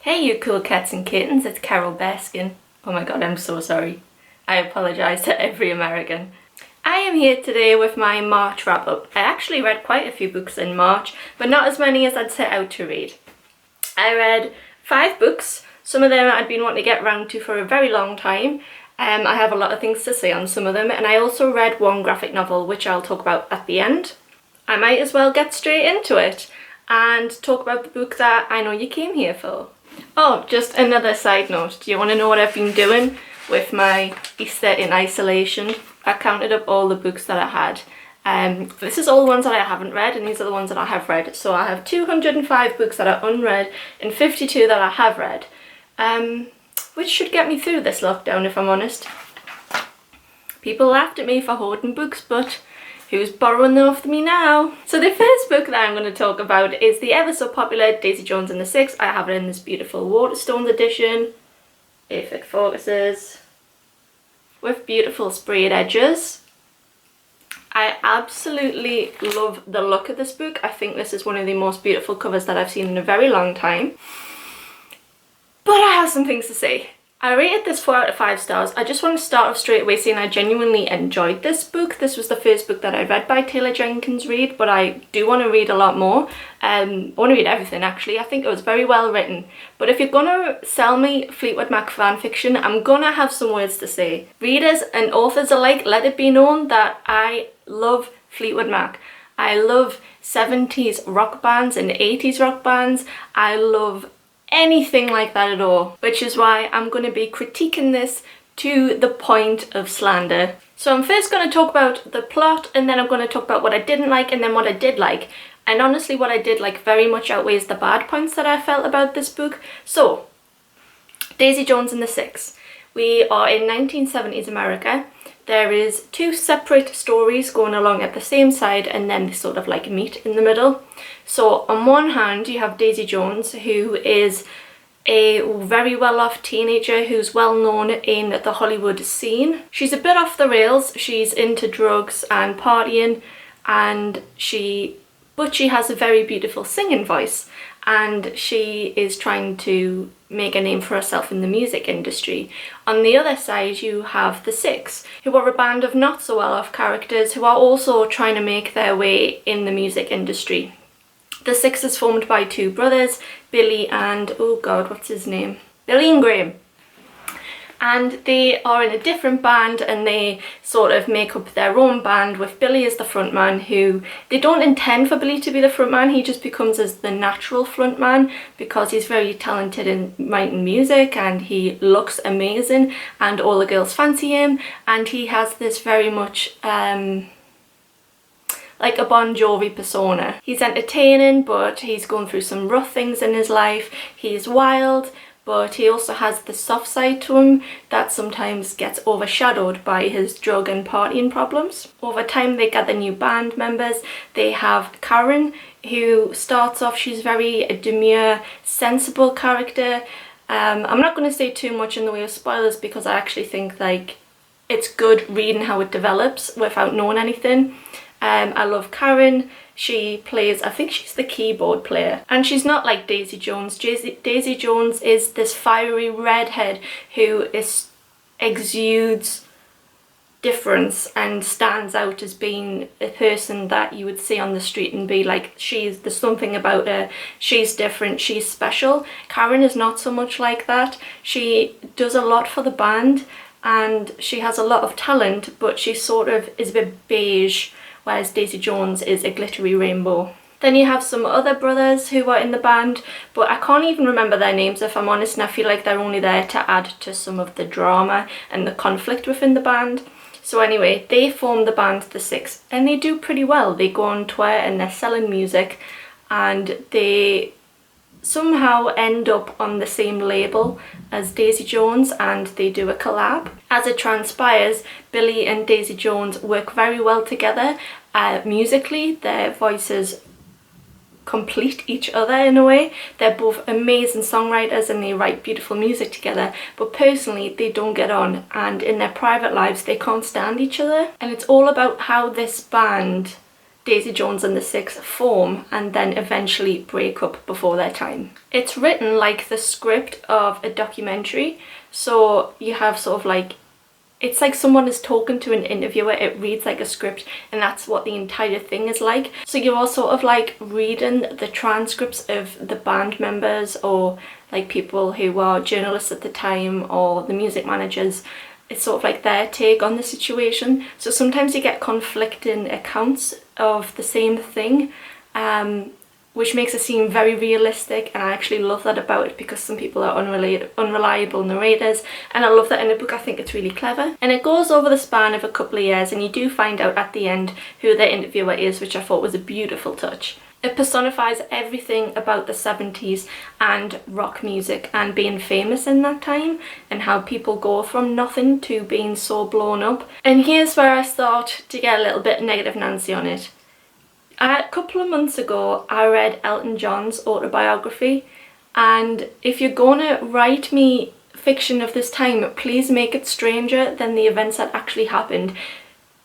Hey you cool cats and kittens, it's Carol Baskin. Oh my god, I'm so sorry. I apologise to every American. I am here today with my March wrap-up. I actually read quite a few books in March, but not as many as I'd set out to read. I read 5 books. Some of them I'd been wanting to get round to for a very long time. I have a lot of things to say on some of them, and I also read one graphic novel which I'll talk about at the end. I might as well get straight into it and talk about the book that I know you came here for. Oh, just another side note. Do you want to know what I've been doing with my Easter in isolation? I counted up all the books that I had. This is all the ones that I haven't read, and these are the ones that I have read. So I have 205 books that are unread and 52 that I have read. Which should get me through this lockdown, if I'm honest. People laughed at me for hoarding books, but who's borrowing them off me now? So the first book that I'm going to talk about is the ever so popular Daisy Jones and the Six. I have it in this beautiful Waterstones edition, if it focuses, with beautiful sprayed edges. I absolutely love the look of this book. I think this is one of the most beautiful covers that I've seen in a very long time. But I have some things to say. I rated this 4 out of 5 stars. I just want to start off straight away saying I genuinely enjoyed this book. This was the first book that I read by Taylor Jenkins Reid, but I do want to read a lot more. I want to read everything actually. I think it was very well written. But if you're going to sell me Fleetwood Mac fan fiction, I'm going to have some words to say. Readers and authors alike, let it be known that I love Fleetwood Mac. I love 70s rock bands and 80s rock bands. I love anything like that at all, which is why I'm going to be critiquing this to the point of slander. So I'm first going to talk about the plot, and then I'm going to talk about what I didn't like and then what I did like. And honestly, what I did like very much outweighs the bad points that I felt about this book. So, Daisy Jones and the Six. We are in 1970s America. There is 2 separate stories going along at the same side, and then they sort of like meet in the middle. So on one hand you have Daisy Jones, who is a very well-off teenager who's well known in the Hollywood scene. She's a bit off the rails, she's into drugs and partying, but she has a very beautiful singing voice, and she is trying to make a name for herself in the music industry. On the other side you have the Six, who are a band of not so well-off characters who are also trying to make their way in the music industry. The Six is formed by 2 brothers, Billy and, oh god, what's his name? Billy and Graham. And they are in a different band, and they sort of make up their own band with Billy as the frontman, who they don't intend for Billy to be the frontman. He just becomes as the natural frontman because he's very talented in writing music and he looks amazing and all the girls fancy him, and he has this very much like a Bon Jovi persona. He's entertaining, but he's going through some rough things in his life. He's wild, but he also has the soft side to him that sometimes gets overshadowed by his drug and partying problems. Over time they gather new band members. They have Karen, who starts off, she's very a demure, sensible character. I'm not going to say too much in the way of spoilers because I actually think like it's good reading how it develops without knowing anything. I love Karen. She plays, I think she's the keyboard player, and she's not like Daisy Jones. Daisy Jones is this fiery redhead who exudes difference and stands out as being a person that you would see on the street and be like, there's something about her, she's different, she's special. Karen is not so much like that. She does a lot for the band and she has a lot of talent, but she sort of is a bit beige, whereas Daisy Jones is a glittery rainbow. Then you have some other brothers who are in the band, but I can't even remember their names if I'm honest, and I feel like they're only there to add to some of the drama and the conflict within the band. So anyway, they form the band The Six, and they do pretty well. They go on tour and they're selling music, and they somehow end up on the same label as Daisy Jones, and they do a collab. As it transpires, Billy and Daisy Jones work very well together. Musically, their voices complete each other in a way. They're both amazing songwriters and they write beautiful music together, but personally they don't get on, and in their private lives they can't stand each other. And it's all about how this band Daisy Jones and the Six form and then eventually break up before their time. It's written like the script of a documentary, so you have sort of like, it's like someone is talking to an interviewer, it reads like a script, and that's what the entire thing is like. So you're all sort of like reading the transcripts of the band members or like people who are journalists at the time or the music managers. It's sort of like their take on the situation. So sometimes you get conflicting accounts of the same thing, which makes it seem very realistic, and I actually love that about it because some people are unreliable narrators, and I love that in a book. I think it's really clever. And it goes over the span of a couple of years, and you do find out at the end who the interviewer is, which I thought was a beautiful touch. It personifies everything about the 70s and rock music and being famous in that time, and how people go from nothing to being so blown up. And here's where I start to get a little bit negative Nancy on it. A couple of months ago I read Elton John's autobiography, and if you're gonna write me fiction of this time, please make it stranger than the events that actually happened.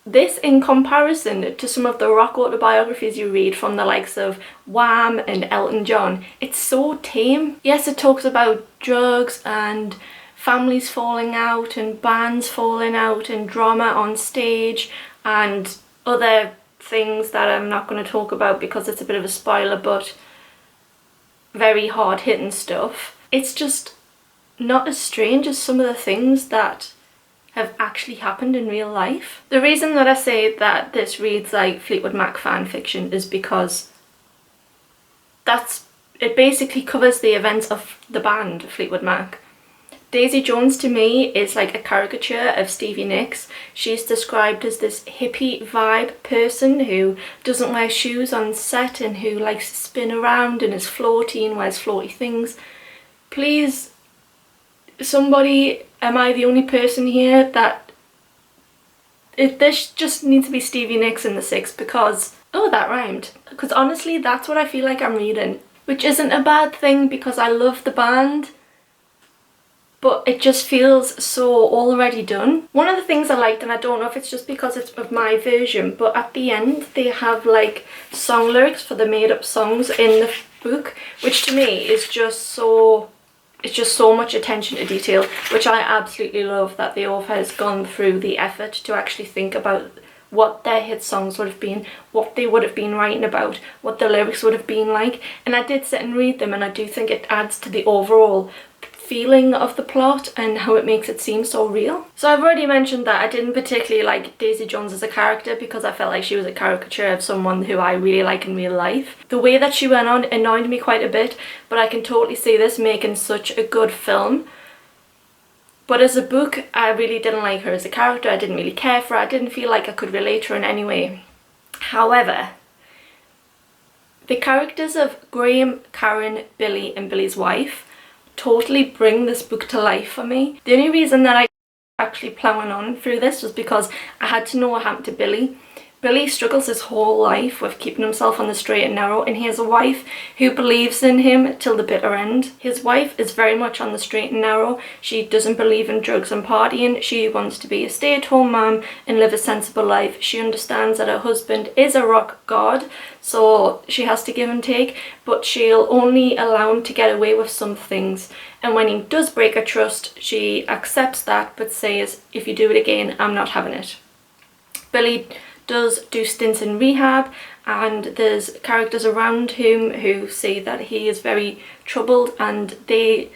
This, in comparison to some of the rock autobiographies you read from the likes of Wham and Elton John, it's so tame. Yes, it talks about drugs and families falling out and bands falling out and drama on stage and other things that I'm not going to talk about because it's a bit of a spoiler, but very hard-hitting stuff. It's just not as strange as some of the things that have actually happened in real life. The reason that I say that this reads like Fleetwood Mac fan fiction is because it basically covers the events of the band Fleetwood Mac. Daisy Jones to me is like a caricature of Stevie Nicks. She's described as this hippie vibe person who doesn't wear shoes on set and who likes to spin around and is floaty and wears floaty things. Please, somebody, am I the only person here that... This just needs to be Stevie Nicks in the Six because... Oh, that rhymed. Because honestly, that's what I feel like I'm reading. Which isn't a bad thing because I love the band, but it just feels so already done. One of the things I liked, and I don't know if it's just because it's of my version, but at the end they have like song lyrics for the made up songs in the book, which to me is just so... It's just so much attention to detail, which I absolutely love, that the author has gone through the effort to actually think about what their hit songs would have been, what they would have been writing about, what the lyrics would have been like. And I did sit and read them, and I do think it adds to the overall feeling of the plot and how it makes it seem so real. So I've already mentioned that I didn't particularly like Daisy Jones as a character because I felt like she was a caricature of someone who I really like in real life. The way that she went on annoyed me quite a bit, but I can totally see this making such a good film. But as a book, I really didn't like her as a character. I didn't really care for her. I didn't feel like I could relate to her in any way. However, the characters of Graham, Karen, Billy and Billy's wife totally bring this book to life for me. The only reason that I actually plowing on through this was because I had to know what happened to Billy. Billy struggles his whole life with keeping himself on the straight and narrow, and he has a wife who believes in him till the bitter end. His wife is very much on the straight and narrow. She doesn't believe in drugs and partying. She wants to be a stay-at-home mom and live a sensible life. She understands that her husband is a rock god, so she has to give and take, but she'll only allow him to get away with some things. And when he does break her trust, she accepts that but says, if you do it again, I'm not having it. Billy does do stints in rehab, and there's characters around him who say that he is very troubled, and they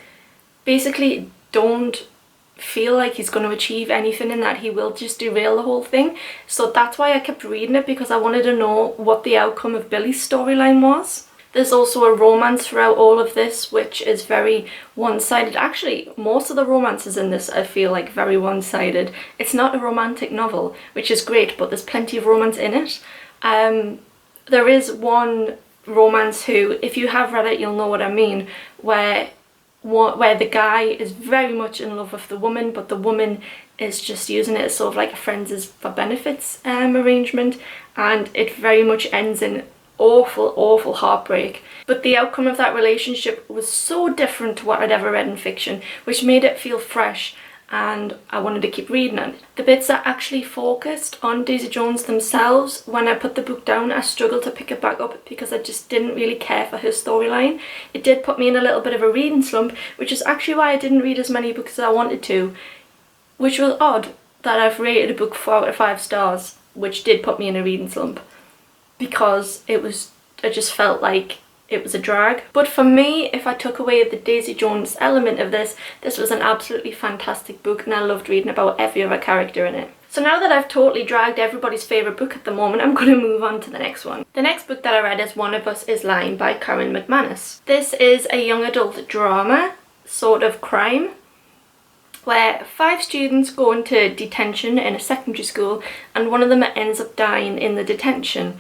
basically don't feel like he's going to achieve anything and that he will just derail the whole thing. So that's why I kept reading it, because I wanted to know what the outcome of Billy's storyline was. There's also a romance throughout all of this, which is very one-sided. Actually, most of the romances in this I feel like very one-sided. It's not a romantic novel, which is great, but there's plenty of romance in it. There is one romance who, if you have read it, you'll know what I mean, where the guy is very much in love with the woman, but the woman is just using it as sort of like a friends is for benefits arrangement, and it very much ends in awful heartbreak. But the outcome of that relationship was so different to what I'd ever read in fiction, which made it feel fresh and I wanted to keep reading it. The bits that actually focused on Daisy Jones themselves, when I put the book down, I struggled to pick it back up because I just didn't really care for her storyline. It did put me in a little bit of a reading slump, which is actually why I didn't read as many books as I wanted to, which was odd that I've rated a book 4 out of 5 stars, which did put me in a reading slump, because I just felt like it was a drag. But for me, if I took away the Daisy Jones element of this was an absolutely fantastic book, and I loved reading about every other character in it. So now that I've totally dragged everybody's favourite book at the moment, I'm going to move on to the next one. The next book that I read is One of Us is Lying by Karen McManus. This is a young adult drama, sort of crime, where 5 students go into detention in a secondary school, and one of them ends up dying in the detention.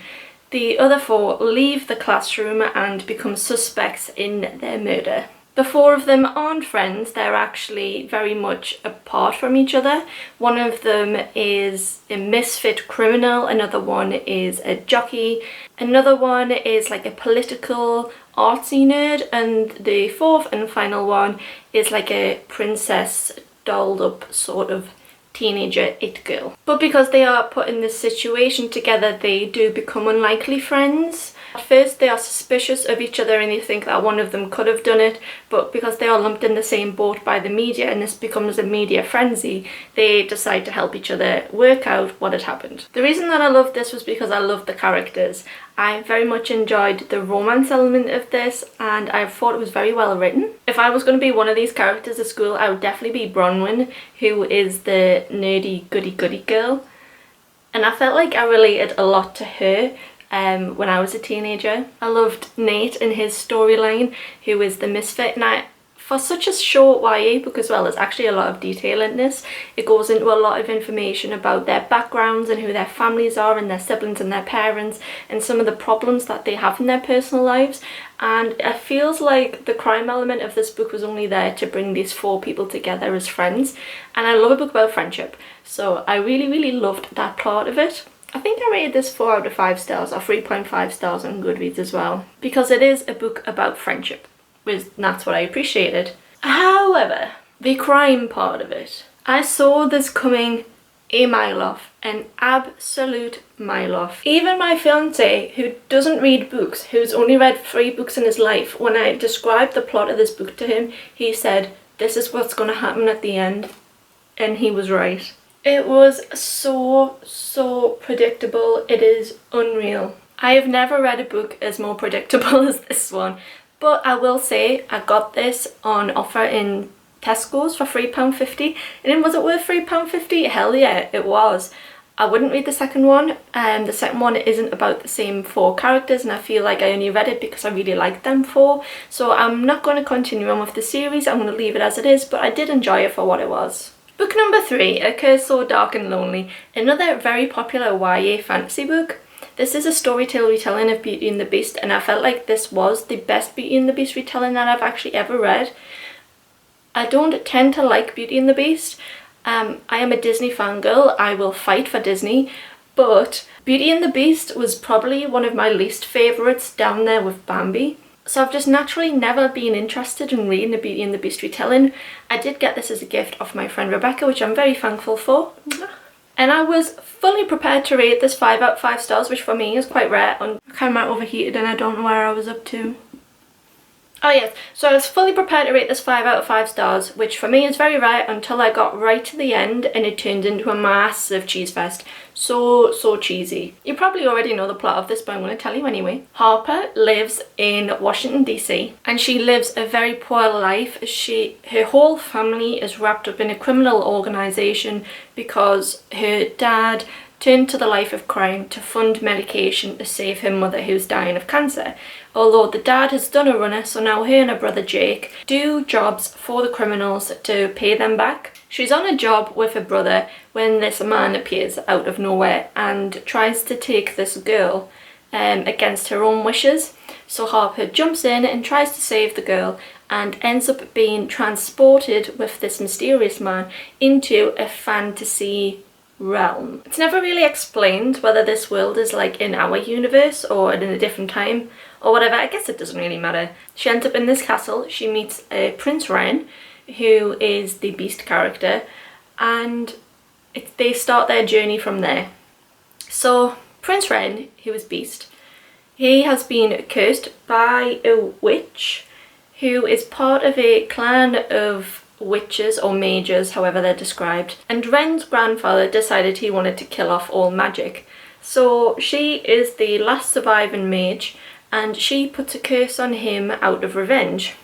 The other 4 leave the classroom and become suspects in their murder. The 4 of them aren't friends, they're actually very much apart from each other. One of them is a misfit criminal, another one is a jockey, another one is like a political artsy nerd, and the 4th and final one is like a princess dolled up sort of teenager it girl. But because they are put in this situation together, they do become unlikely friends. At first they are suspicious of each other and they think that one of them could have done it, but because they are lumped in the same boat by the media and this becomes a media frenzy, they decide to help each other work out what had happened. The reason that I loved this was because I loved the characters. I very much enjoyed the romance element of this, and I thought it was very well written. If I was going to be one of these characters at school, I would definitely be Bronwyn, who is the nerdy goody girl. And I felt like I related a lot to her when I was a teenager. I loved Nate and his storyline, who is the misfit, and for such a short YA book as well, there's actually a lot of detail in this. It goes into a lot of information about their backgrounds and who their families are and their siblings and their parents and some of the problems that they have in their personal lives. And it feels like the crime element of this book was only there to bring these 4 people together as friends. And I love a book about friendship, so I really loved that part of it. I think I rated this 4 out of 5 stars or 3.5 stars on Goodreads as well, because it is a book about friendship. That's what I appreciated. However, the crime part of it, I saw this coming a mile off, an absolute mile off. Even my fiance, who doesn't read books, who's only read 3 books in his life, when I described the plot of this book to him, he said, "This is what's going to happen at the end," and he was right. It was so predictable. It is unreal. I have never read a book as more predictable as this one. But I will say, I got this on offer in Tesco's for £3.50. And was it worth £3.50? Hell yeah, it was. I wouldn't read the second one. The second one isn't about the same 4 characters, and I feel like I only read it because I really liked them 4. So I'm not going to continue on with the series. I'm going to leave it as it is, but I did enjoy it for what it was. Book number 3, A Curse So Dark and Lonely. Another very popular YA fantasy book. This is a storytale retelling of Beauty and the Beast, and I felt like this was the best Beauty and the Beast retelling that I've actually ever read. I don't tend to like Beauty and the Beast. I am a Disney fangirl. I will fight for Disney, but Beauty and the Beast was probably one of my least favourites, down there with Bambi. So I've just naturally never been interested in reading the Beauty and the Beast retelling. I did get this as a gift off my friend Rebecca, which I'm very thankful for. And I was fully prepared to rate this 5 out of 5 stars, which for me is quite rare. My camera overheated and I don't know where I was up to. Oh yes, so I was fully prepared to rate this 5 out of 5 stars, which for me is very rare, until I got right to the end and it turned into a massive cheese fest. So cheesy. You probably already know the plot of this, but I'm going to tell you anyway. Harper lives in Washington DC, and she lives a very poor life. Her whole family is wrapped up in a criminal organisation because her dad turned to the life of crime to fund medication to save her mother, who's dying of cancer. Although the dad has done a runner, so now her and her brother Jake do jobs for the criminals to pay them back. She's on a job with her brother when this man appears out of nowhere and tries to take this girl against her own wishes. So Harper jumps in and tries to save the girl and ends up being transported with this mysterious man into a fantasy realm. It's never really explained whether this world is like in our universe or in a different time or whatever. I guess it doesn't really matter. She ends up in this castle. She meets Prince Ren, who is the Beast character, and they start their journey from there. So Prince Ren, who is Beast, he has been cursed by a witch who is part of a clan of witches or mages, however they're described. And Ren's grandfather decided he wanted to kill off all magic. So she is the last surviving mage, and she puts a curse on him out of revenge.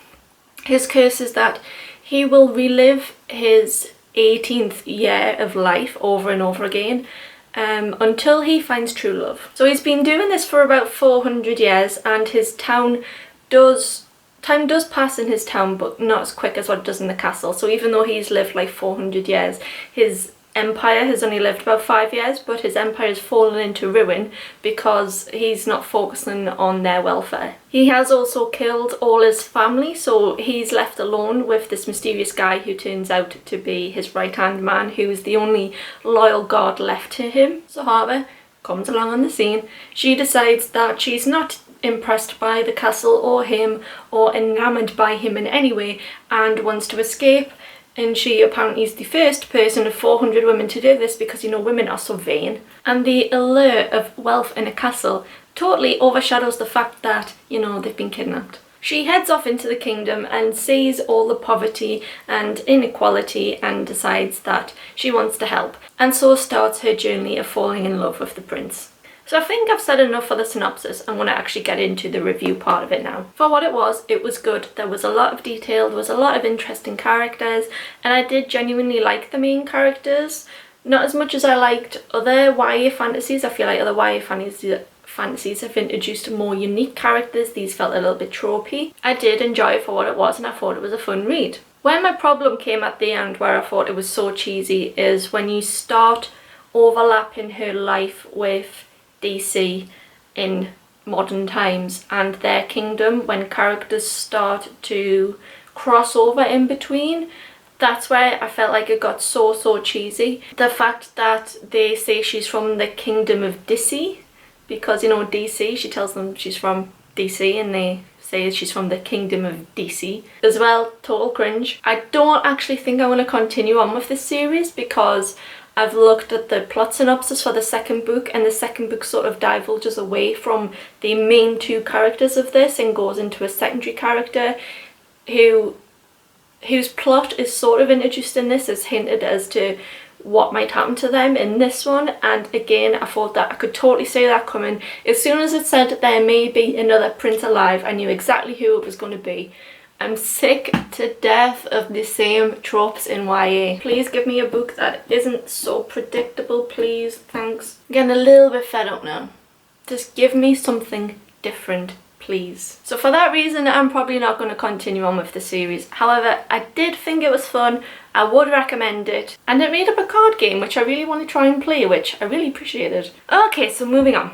His curse is that he will relive his 18th year of life over and over again until he finds true love. So he's been doing this for about 400 years, and his time does pass in his town, but not as quick as what it does in the castle. So even though he's lived like 400 years, his empire has only lived about 5 years, but his empire has fallen into ruin because he's not focusing on their welfare. He has also killed all his family, so he's left alone with this mysterious guy who turns out to be his right-hand man, who is the only loyal guard left to him. So Harper comes along on the scene. She decides that she's not impressed by the castle or him or enamoured by him in any way and wants to escape. And she apparently is the first person of 400 women to do this because, you know, women are so vain. And the allure of wealth in a castle totally overshadows the fact that, you know, they've been kidnapped. She heads off into the kingdom and sees all the poverty and inequality and decides that she wants to help. And so starts her journey of falling in love with the prince. So I think I've said enough for the synopsis. I'm going to actually get into the review part of it now. For what it was good. There was a lot of detail, there was a lot of interesting characters, and I did genuinely like the main characters. Not as much as I liked other YA fantasies. I feel like other YA fantasies have introduced more unique characters. These felt a little bit tropey. I did enjoy it for what it was, and I thought it was a fun read. Where my problem came at the end, where I thought it was so cheesy, is when you start overlapping her life with DC in modern times and their kingdom, when characters start to cross over in between. That's where I felt like it got so cheesy. The fact that they say she's from the kingdom of DC, because, you know, DC, she tells them she's from DC and they say she's from the kingdom of DC as well. Total cringe. I don't actually think I want to continue on with this series because I've looked at the plot synopsis for the second book, and the second book sort of divulges away from the main two characters of this and goes into a secondary character whose plot is sort of introduced in this, as hinted as to what might happen to them in this one. And again, I thought that I could totally see that coming. As soon as it said there may be another prince alive, I knew exactly who it was going to be. I'm sick to death of the same tropes in YA. Please give me a book that isn't so predictable, please. Thanks. I'm getting a little bit fed up now. Just give me something different, please. So for that reason, I'm probably not going to continue on with the series. However, I did think it was fun. I would recommend it. And it made up a card game, which I really want to try and play, which I really appreciated. Okay, so moving on.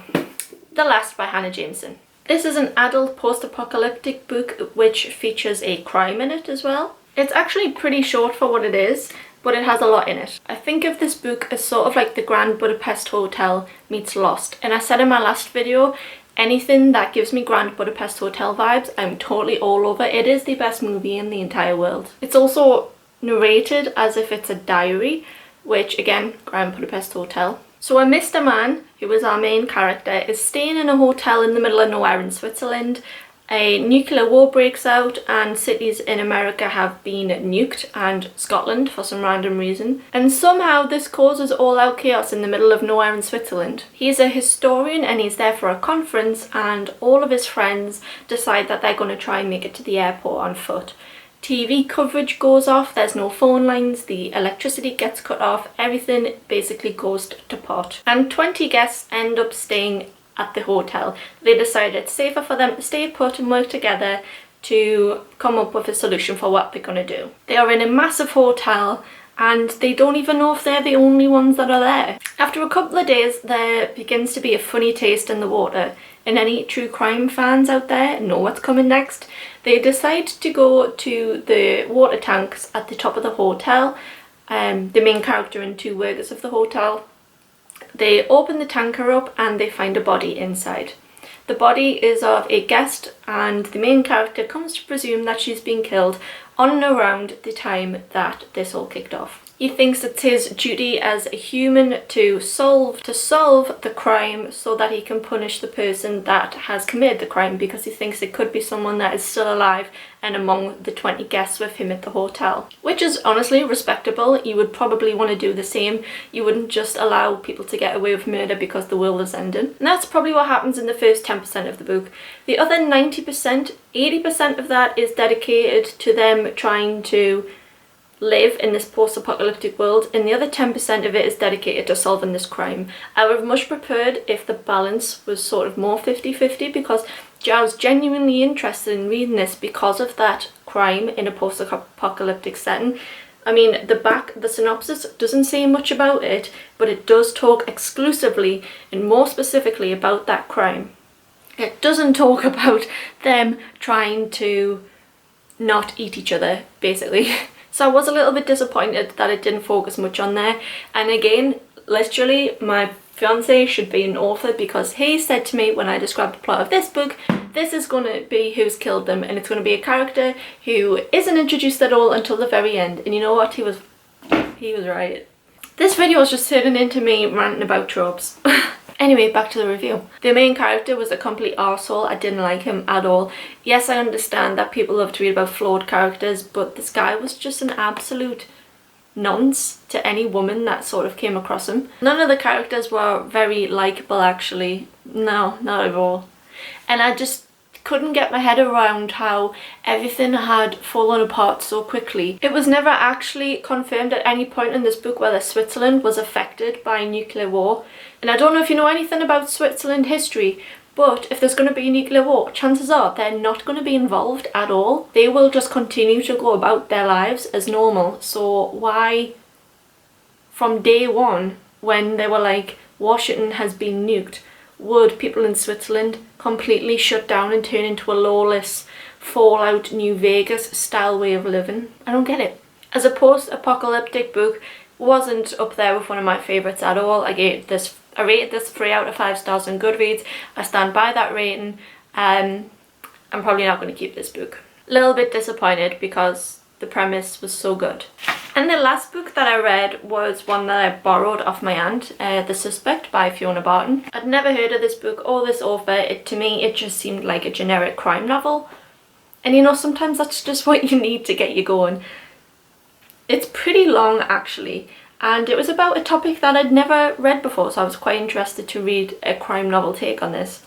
The Last by Hannah Jameson. This is an adult post-apocalyptic book which features a crime in it as well. It's actually pretty short for what it is, but it has a lot in it. I think of this book as sort of like the Grand Budapest Hotel meets Lost. And I said in my last video, anything that gives me Grand Budapest Hotel vibes, I'm totally all over. It is the best movie in the entire world. It's also narrated as if it's a diary, which again, Grand Budapest Hotel. So a Mr. Man, who is our main character, is staying in a hotel in the middle of nowhere in Switzerland. A nuclear war breaks out and cities in America have been nuked, and Scotland for some random reason. And somehow this causes all-out chaos in the middle of nowhere in Switzerland. He's a historian and he's there for a conference, and all of his friends decide that they're going to try and make it to the airport on foot. TV coverage goes off, there's no phone lines, the electricity gets cut off, everything basically goes to pot. And 20 guests end up staying at the hotel. They decided it's safer for them to stay put and work together to come up with a solution for what they're going to do. They are in a massive hotel and they don't even know if they're the only ones that are there. After a couple of days, there begins to be a funny taste in the water, and any true crime fans out there know what's coming next. They decide to go to the water tanks at the top of the hotel, the main character and two workers of the hotel. They open the tanker up and they find a body inside. The body is of a guest, and the main character comes to presume that she's been killed on and around the time that this all kicked off. He thinks it's his duty as a human to solve the crime so that he can punish the person that has committed the crime, because he thinks it could be someone that is still alive and among the 20 guests with him at the hotel. Which is honestly respectable. You would probably want to do the same. You wouldn't just allow people to get away with murder because the world is ending. And that's probably what happens in the first 10% of the book. The other 90%, 80% of that is dedicated to them trying to live in this post-apocalyptic world, and the other 10% of it is dedicated to solving this crime. I would have much preferred if the balance was sort of more 50-50, because I was genuinely interested in reading this because of that crime in a post-apocalyptic setting. I mean, the synopsis doesn't say much about it, but it does talk exclusively and more specifically about that crime. It doesn't talk about them trying to not eat each other, basically. So I was a little bit disappointed that it didn't focus much on there. And again, literally, my fiance should be an author, because he said to me when I described the plot of this book, this is going to be who's killed them, and it's going to be a character who isn't introduced at all until the very end. And you know what? He was right. This video was just turning into me ranting about tropes. Anyway, back to the review. The main character was a complete arsehole. I didn't like him at all. Yes, I understand that people love to read about flawed characters, but this guy was just an absolute nonce to any woman that sort of came across him. None of the characters were very likeable, actually. No, not at all. And I just couldn't get my head around how everything had fallen apart so quickly. It was never actually confirmed at any point in this book whether Switzerland was affected by nuclear war. And I don't know if you know anything about Switzerland history, but if there's going to be a nuclear war, chances are they're not going to be involved at all. They will just continue to go about their lives as normal. So why, from day one, when they were like, Washington has been nuked, would people in Switzerland completely shut down and turn into a lawless, Fallout New Vegas style way of living? I don't get it. As a post-apocalyptic book, wasn't up there with one of my favourites at all. I rated this 3 out of 5 stars on Goodreads. I stand by that rating. I'm probably not going to keep this book. A little bit disappointed because the premise was so good. And the last book that I read was one that I borrowed off my aunt, The Suspect by Fiona Barton. I'd never heard of this book or this author. To me, it just seemed like a generic crime novel. And you know, sometimes that's just what you need to get you going. It's pretty long, actually, and it was about a topic that I'd never read before, so I was quite interested to read a crime novel take on this.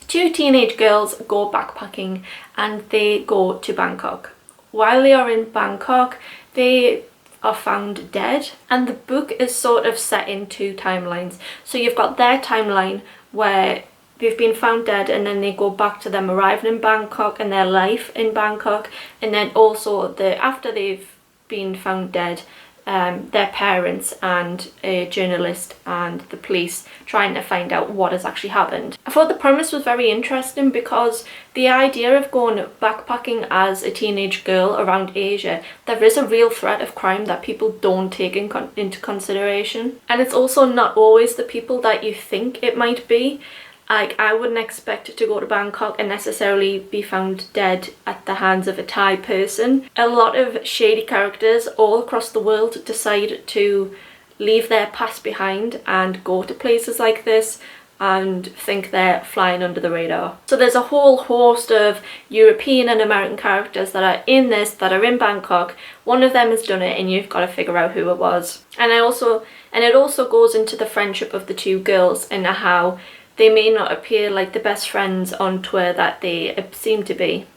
2 teenage girls go backpacking and they go to Bangkok. While they are in Bangkok, they are found dead, and the book is sort of set in 2 timelines. So you've got their timeline where they've been found dead, and then they go back to them arriving in Bangkok and their life in Bangkok, and then also after they've been found dead, their parents and a journalist and the police trying to find out what has actually happened. I thought the premise was very interesting, because the idea of going backpacking as a teenage girl around Asia, there is a real threat of crime that people don't take into consideration. And it's also not always the people that you think it might be. Like, I wouldn't expect to go to Bangkok and necessarily be found dead at the hands of a Thai person. A lot of shady characters all across the world decide to leave their past behind and go to places like this and think they're flying under the radar. So there's a whole host of European and American characters that are in this, that are in Bangkok. One of them has done it, and you've got to figure out who it was. And it also goes into the friendship of the 2 girls and how they may not appear like the best friends on tour that they seem to be.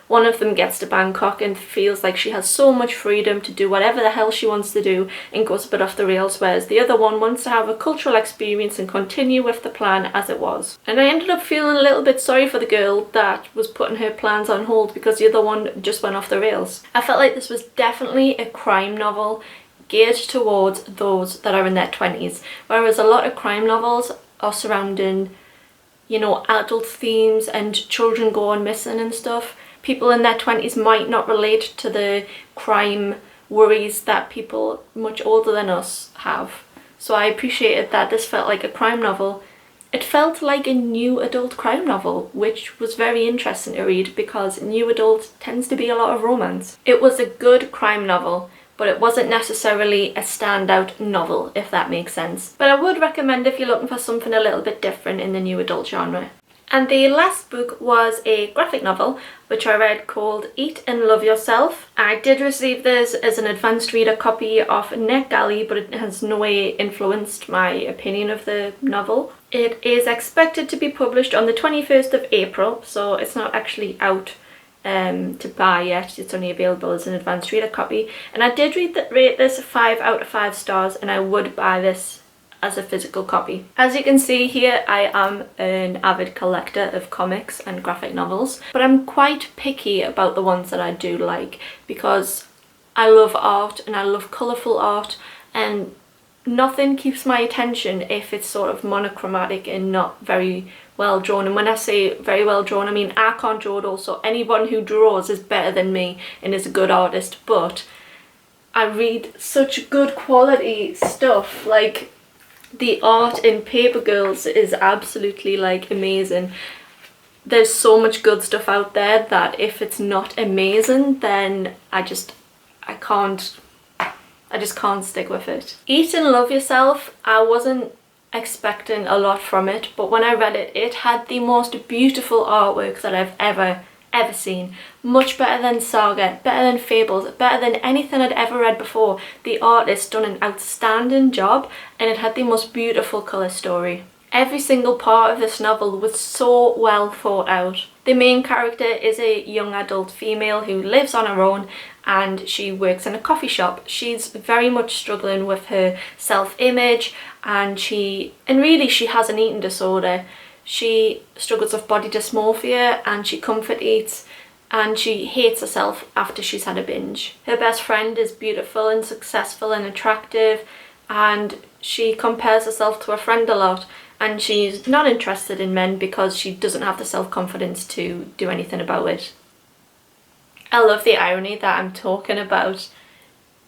One of them gets to Bangkok and feels like she has so much freedom to do whatever the hell she wants to do and goes a bit off the rails, whereas the other one wants to have a cultural experience and continue with the plan as it was. And I ended up feeling a little bit sorry for the girl that was putting her plans on hold because the other one just went off the rails. I felt like this was definitely a crime novel geared towards those that are in their 20s, whereas a lot of crime novels are surrounding, you know, adult themes and children going missing and stuff. People in their 20s might not relate to the crime worries that people much older than us have. So I appreciated that this felt like a crime novel It felt like a new adult crime novel, which was very interesting to read because new adult tends to be a lot of romance. It was a good crime novel, but it wasn't necessarily a standout novel, if that makes sense. But I would recommend if you're looking for something a little bit different in the new adult genre. And the last book was a graphic novel, which I read called Eat and Love Yourself. I did receive this as an advanced reader copy off NetGalley, but it has no way influenced my opinion of the novel. It is expected to be published on the 21st of April, so it's not actually out to buy yet. It's only available as an advanced reader copy. And I did rate this 5 out of 5 stars, and I would buy this as a physical copy. As you can see here, I am an avid collector of comics and graphic novels, but I'm quite picky about the ones that I do like because I love art and I love colourful art, and nothing keeps my attention if it's sort of monochromatic and not very well drawn. And when I say very well drawn, I mean I can't draw at all, so anyone who draws is better than me and is a good artist, but I read such good quality stuff. Like, the art in Paper Girls is absolutely like amazing. There's so much good stuff out there that if it's not amazing, then I just can't stick with it. Eat and Love Yourself, I wasn't expecting a lot from it, but when I read it, it had the most beautiful artwork that I've ever seen. Much better than Saga, better than Fables, better than anything I'd ever read before. The artist done an outstanding job, and it had the most beautiful colour story. Every single part of this novel was so well thought out. The main character is a young adult female who lives on her own, and she works in a coffee shop. She's very much struggling with her self-image, and really she has an eating disorder. She struggles with body dysmorphia, and she comfort eats, and she hates herself after she's had a binge. Her best friend is beautiful and successful and attractive, and she compares herself to her friend a lot, and she's not interested in men because she doesn't have the self-confidence to do anything about it. I love the irony that I'm talking about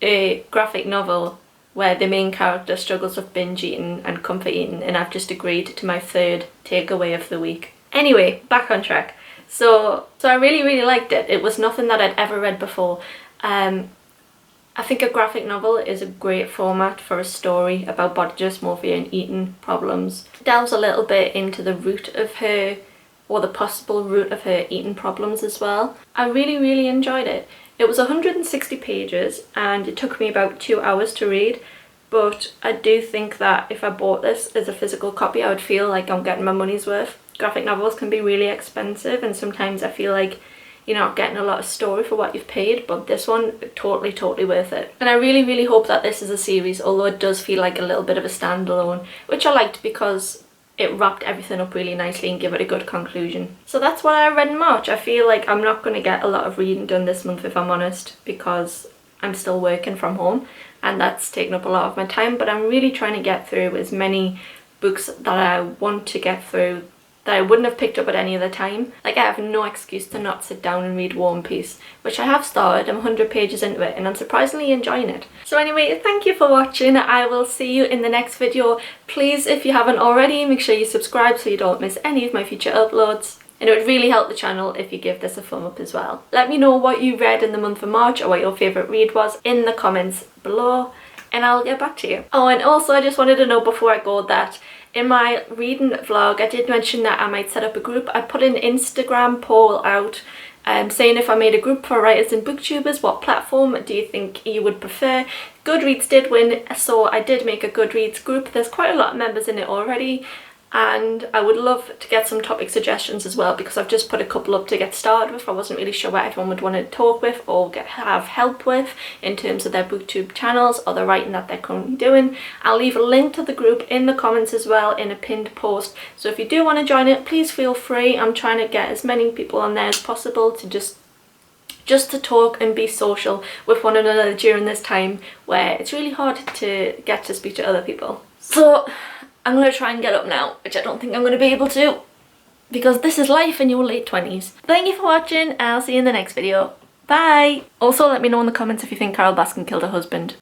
a graphic novel where the main character struggles with binge eating and comfort eating, and I've just agreed to my third takeaway of the week. Anyway, back on track. So I really liked it. It was nothing that I'd ever read before. I think a graphic novel is a great format for a story about body dysmorphia and eating problems. It delves a little bit into the root of her, or the possible root of her eating problems as well. I really enjoyed it. It was 160 pages and it took me about 2 hours to read, but I do think that if I bought this as a physical copy, I would feel like I'm getting my money's worth. Graphic novels can be really expensive, and sometimes I feel like you're not getting a lot of story for what you've paid, but this one, totally worth it. And I really hope that this is a series, although it does feel like a little bit of a standalone, which I liked because it wrapped everything up really nicely and gave it a good conclusion. So that's what I read in March. I feel like I'm not going to get a lot of reading done this month, if I'm honest, because I'm still working from home and that's taken up a lot of my time, but I'm really trying to get through as many books that I want to get through that I wouldn't have picked up at any other time. Like, I have no excuse to not sit down and read War and Peace, which I have started. I'm 100 pages into it and I'm surprisingly enjoying it. So anyway, thank you for watching. I will see you in the next video. Please, if you haven't already, make sure you subscribe so you don't miss any of my future uploads. And it would really help the channel if you give this a thumb up as well. Let me know what you read in the month of March or what your favourite read was in the comments below, and I'll get back to you. Oh, and also I just wanted to know before I go that in my reading vlog I did mention that I might set up a group. I put an Instagram poll out saying if I made a group for writers and booktubers, what platform do you think you would prefer? Goodreads did win, so I did make a Goodreads group. There's quite a lot of members in it already, and I would love to get some topic suggestions as well, because I've just put a couple up to get started with. I wasn't really sure what everyone would want to talk with or have help with in terms of their booktube channels or the writing that they're currently doing. I'll leave a link to the group in the comments as well in a pinned post, so if you do want to join it, please feel free. I'm trying to get as many people on there as possible to just to talk and be social with one another during this time where it's really hard to get to speak to other people. So I'm going to try and get up now, which I don't think I'm going to be able to, because this is life in your late 20s. Thank you for watching, and I'll see you in the next video. Bye! Also, let me know in the comments if you think Carol Baskin killed her husband.